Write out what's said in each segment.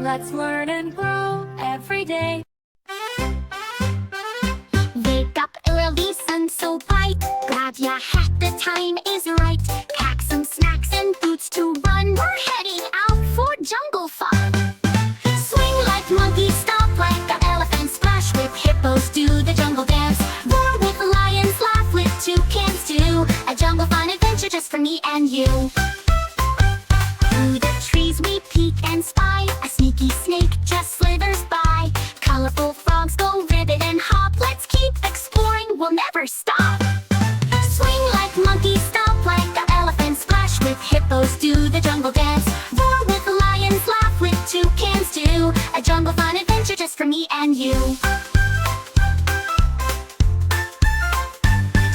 Let's learn and grow every day. Wake up early, sun so bright. Grab your hat, the time is right. Pack some snacks and boots to run. We're heading out for jungle fun. Swing like monkeys, stomp like the elephant. Splash with hippos, do the jungle dance. Roar with lions, laugh with toucans too. A jungle fun adventure just for me and you. Through the trees we peek and spy. A sneaky snake just slithers by. Colorful frogs go ribbit and hop. Let's keep exploring, we'll never stop. Swing like monkeys, stomp like the elephant. Splash with hippos, do the jungle dance. Roar with lions, laugh with toucans too. A jungle fun adventure just for me and you.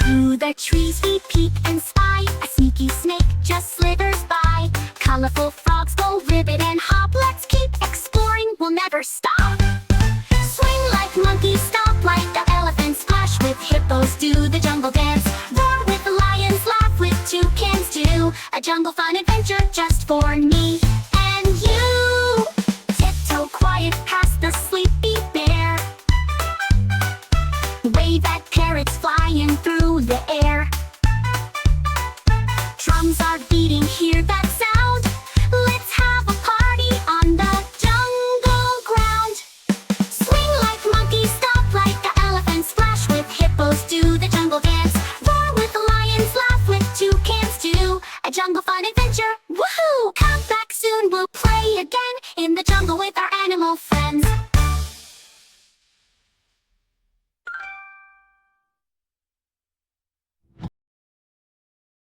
Through the trees we peek and spy. A sneaky snake just slithers by. Colorful frogs go ribbit and hop. Let's keep exploring, we'll never stop. Swing like monkeys, stomp like the elephant. Splash with hippos, do the jungle dance. Roar with lions, laugh with toucans too. A jungle fun adventure just for me and you. Tiptoe quiet past the sleepy bear. Wave at parrots flying through the air. Drums are beating, hear that sound? Let's have a party on the jungle ground. Swing like monkeys, stomp like the elephant. Splash with hippos, do the jungle dance. Roar with lions, laugh with toucans too. A jungle fun adventure